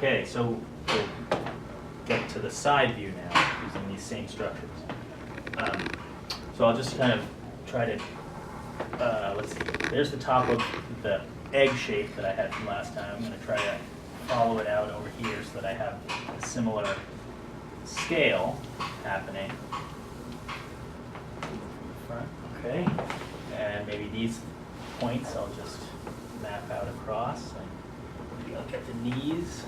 Okay, so we'll get to the side view now using these same structures. So I'll just kind of try to, let's see, there's the top of the egg shape that I had from last time. I'm going to try to follow it out over here so that I have a similar scale happening. Front, okay, and maybe these points I'll just map out across. And maybe I'll get the knees.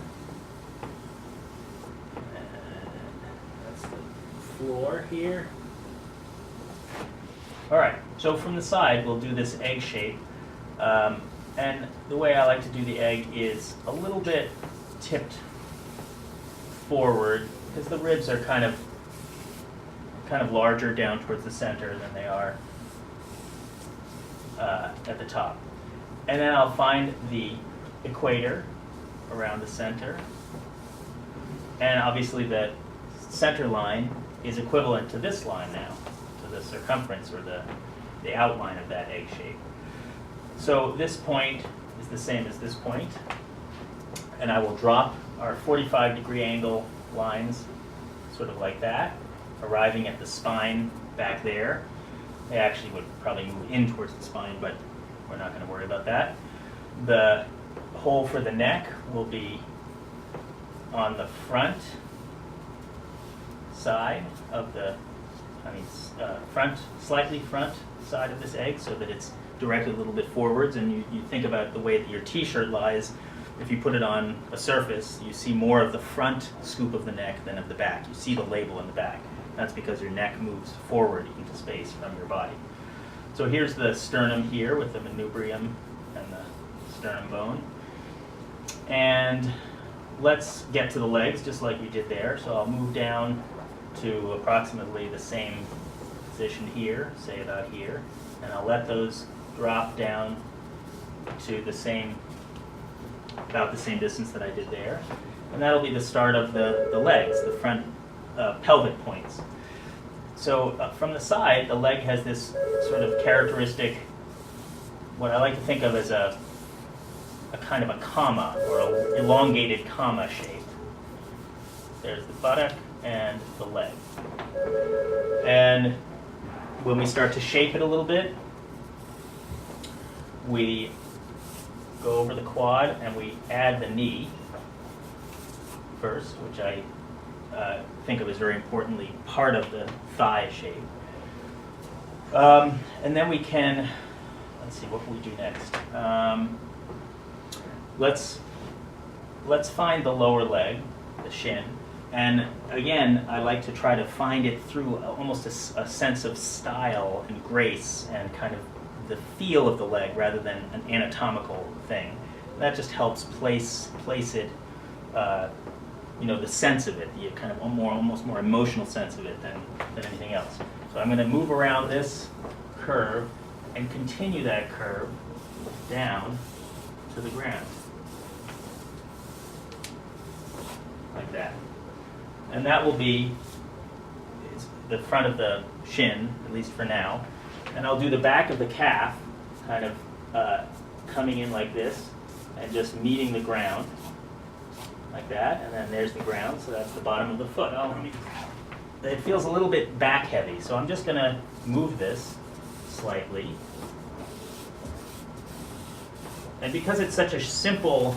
And that's the floor here. All right, so from the side we'll do this egg shape. And the way I like to do the egg is a little bit tipped forward because the ribs are kind of larger down towards the center than they are at the top. And then I'll find the equator around the center. And obviously the center line is equivalent to this line now, to the circumference or the outline of that egg shape. So this point is the same as this point. And I will drop our 45-degree angle lines sort of like that, arriving at the spine back there. They actually would probably move in towards the spine, but we're not going to worry about that. The hole for the neck will be on the front side of the, slightly front side of this egg so that it's directed a little bit forwards. And you think about the way that your t-shirt lies. If you put it on a surface, you see more of the front scoop of the neck than of the back. You see the label in the back. That's because your neck moves forward into space from your body. So here's the sternum here with the manubrium and the sternum bone. And let's get to the legs just like we did there. So I'll move down to approximately the same position here, say about here. And I'll let those drop down to the same, about the same distance that I did there. And that'll be the start of the legs, the front pelvic points. So from the side, the leg has this sort of characteristic, what I like to think of as a kind of a comma, or an elongated comma shape. There's the buttock and the leg. And when we start to shape it a little bit, we go over the quad and we add the knee first, which I think of as very importantly part of the thigh shape. And then we can, let's see, what can we do next? Let's find the lower leg, the shin. And again, I like to try to find it through almost a sense of style and grace and kind of the feel of the leg rather than an anatomical thing. That just helps place it, the sense of it, the kind of almost more emotional sense of it than anything else. So I'm going to move around this curve and continue that curve down to the ground, like that. And that will be the front of the shin, at least for now. And I'll do the back of the calf, kind of coming in like this, and just meeting the ground, like that. And then there's the ground, so that's the bottom of the foot. It feels a little bit back heavy, so I'm just going to move this slightly. And because it's such a simple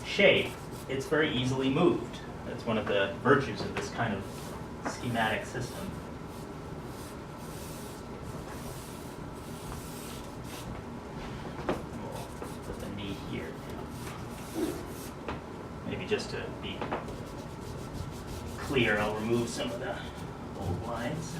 shape, it's very easily moved. That's one of the virtues of this kind of schematic system. We'll put the knee here. Maybe just to be clear, I'll remove some of the old lines.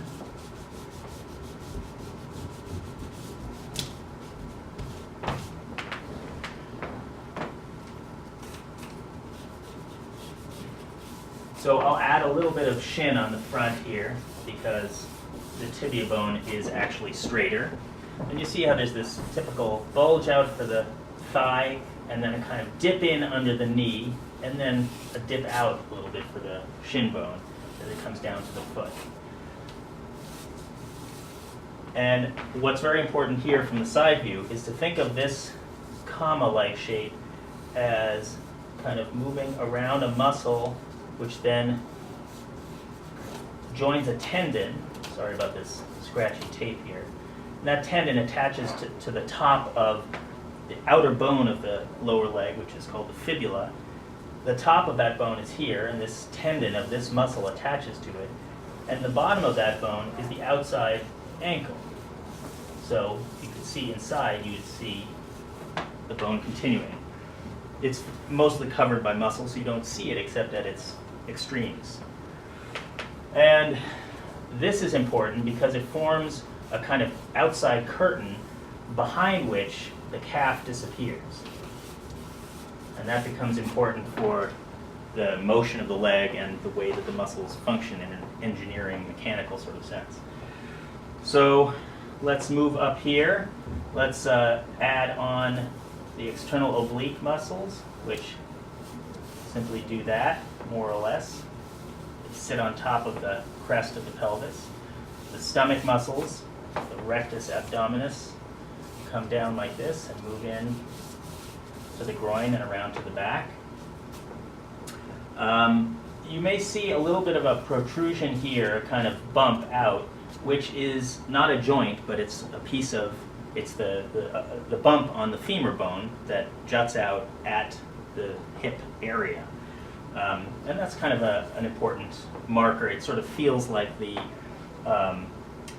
So I'll add a little bit of shin on the front here because the tibia bone is actually straighter. And you see how there's this typical bulge out for the thigh and then a kind of dip in under the knee and then a dip out a little bit for the shin bone as it comes down to the foot. And what's very important here from the side view is to think of this comma-like shape as kind of moving around a muscle, which then joins a tendon. Sorry about this scratchy tape here. And that tendon attaches to the top of the outer bone of the lower leg, which is called the fibula. The top of that bone is here, and this tendon of this muscle attaches to it. And the bottom of that bone is the outside ankle. So you could see inside, you would see the bone continuing. It's mostly covered by muscle, so you don't see it except at its extremes. And this is important because it forms a kind of outside curtain behind which the calf disappears. And that becomes important for the motion of the leg and the way that the muscles function in an engineering, mechanical sort of sense. So let's move up here. Let's add on the external oblique muscles, which simply do that, more or less. They sit on top of the crest of the pelvis. The stomach muscles, the rectus abdominis, come down like this and move in to the groin and around to the back. You may see a little bit of a protrusion here, a kind of bump out, which is not a joint, but it's a piece of, it's the bump on the femur bone that juts out at the hip area. And that's kind of an important marker. It sort of feels like the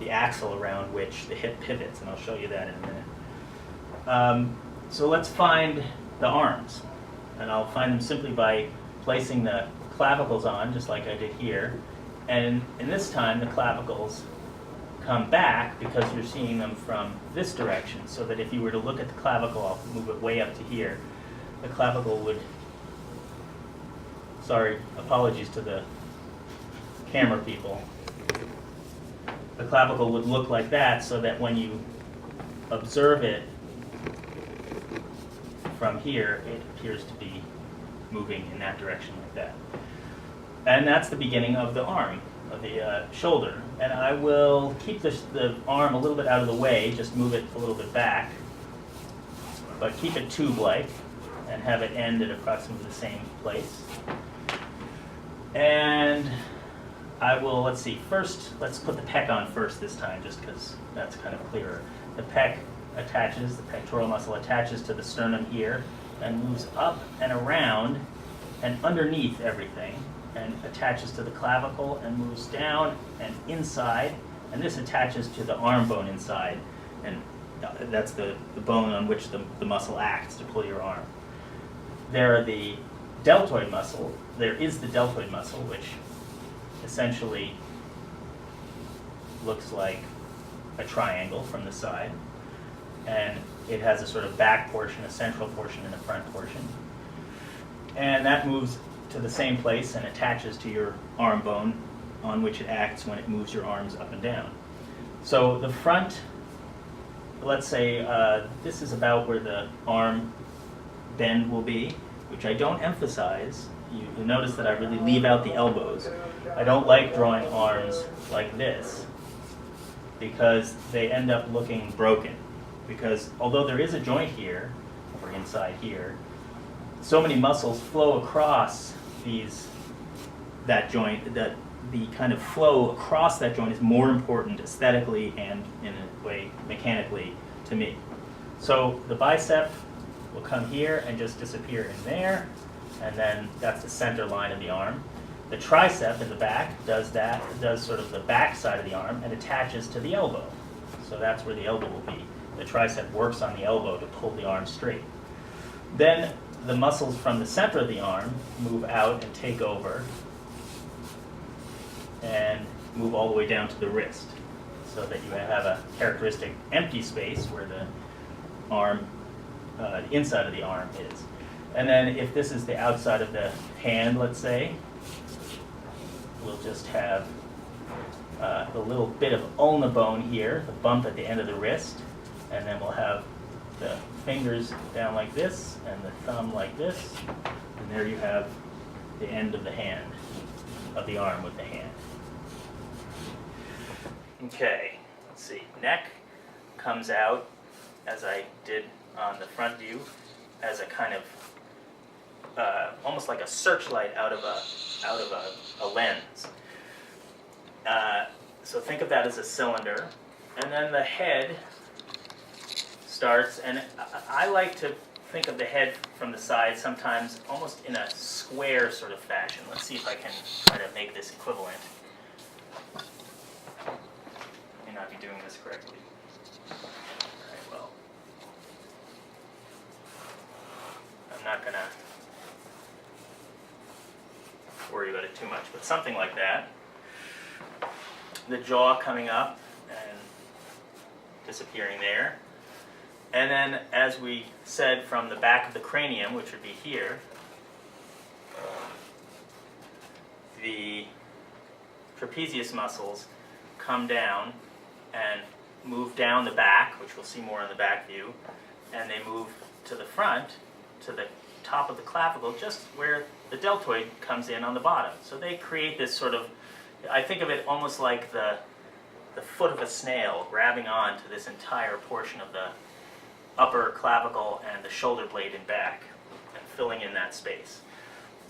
axle around which the hip pivots, and I'll show you that in a minute. So let's find the arms, and I'll find them simply by placing the clavicles on, just like I did here. And in this time, the clavicles come back because you're seeing them from this direction, so that if you were to look at the clavicle, I'll move it way up to here, the clavicle would, sorry, apologies to the camera people, the clavicle would look like that, so that when you observe it from here, it appears to be moving in that direction like that. And that's the beginning of the arm, of the shoulder. And I will keep the arm a little bit out of the way, just move it a little bit back, but keep it tube-like and have it end at approximately the same place. And I will, let's see, first, let's put the pec on first this time, just because that's kind of clearer. The pec attaches, the pectoral muscle attaches to the sternum here and moves up and around and underneath everything and attaches to the clavicle and moves down and inside, and this attaches to the arm bone inside, and that's the bone on which the muscle acts to pull your arm. There are the deltoid muscle. There is the deltoid muscle, which essentially looks like a triangle from the side, and it has a sort of back portion, a central portion, and a front portion. And that moves to the same place and attaches to your arm bone on which it acts when it moves your arms up and down. So the front, let's say this is about where the arm bend will be, which I don't emphasize. You notice that I really leave out the elbows. I don't like drawing arms like this because they end up looking broken. Because although there is a joint here, or inside here, so many muscles flow across that joint that the kind of flow across that joint is more important aesthetically and in a way mechanically to me. So the bicep will come here and just disappear in there, and then that's the center line of the arm. The tricep in the back does that, does sort of the back side of the arm and attaches to the elbow. So that's where the elbow will be. The tricep works on the elbow to pull the arm straight. Then the muscles from the center of the arm move out and take over and move all the way down to the wrist, so that you have a characteristic empty space where the arm, the inside of the arm is. And then if this is the outside of the hand, let's say, we'll just have the little bit of ulna bone here, the bump at the end of the wrist, and then we'll have the fingers down like this and the thumb like this, and there you have the end of the hand, of the arm with the hand. Okay, let's see, neck comes out, as I did on the front view, as a kind of almost like a searchlight out of a lens. So think of that as a cylinder, and then the head starts, and I like to think of the head from the side sometimes almost in a square sort of fashion. Let's see if I can try to make this equivalent. I may not be doing this correctly. Alright, well, I'm not going to worry about it too much, but something like that. The jaw coming up and disappearing there. And then, as we said, from the back of the cranium, which would be here, the trapezius muscles come down and move down the back, which we'll see more in the back view, and they move to the front, to the top of the clavicle, just where the deltoid comes in on the bottom. So they create this sort of, I think of it almost like the foot of a snail grabbing on to this entire portion of the upper clavicle and the shoulder blade and back, and filling in that space.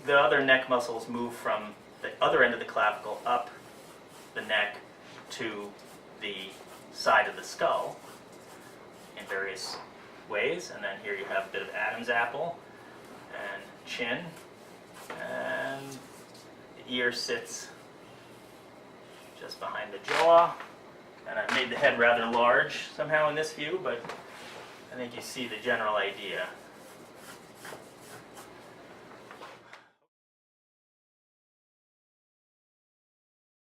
The other neck muscles move from the other end of the clavicle up the neck to the side of the skull in various ways, and then here you have a bit of Adam's apple and chin, and the ear sits just behind the jaw, and I've made the head rather large somehow in this view, but I think you see the general idea.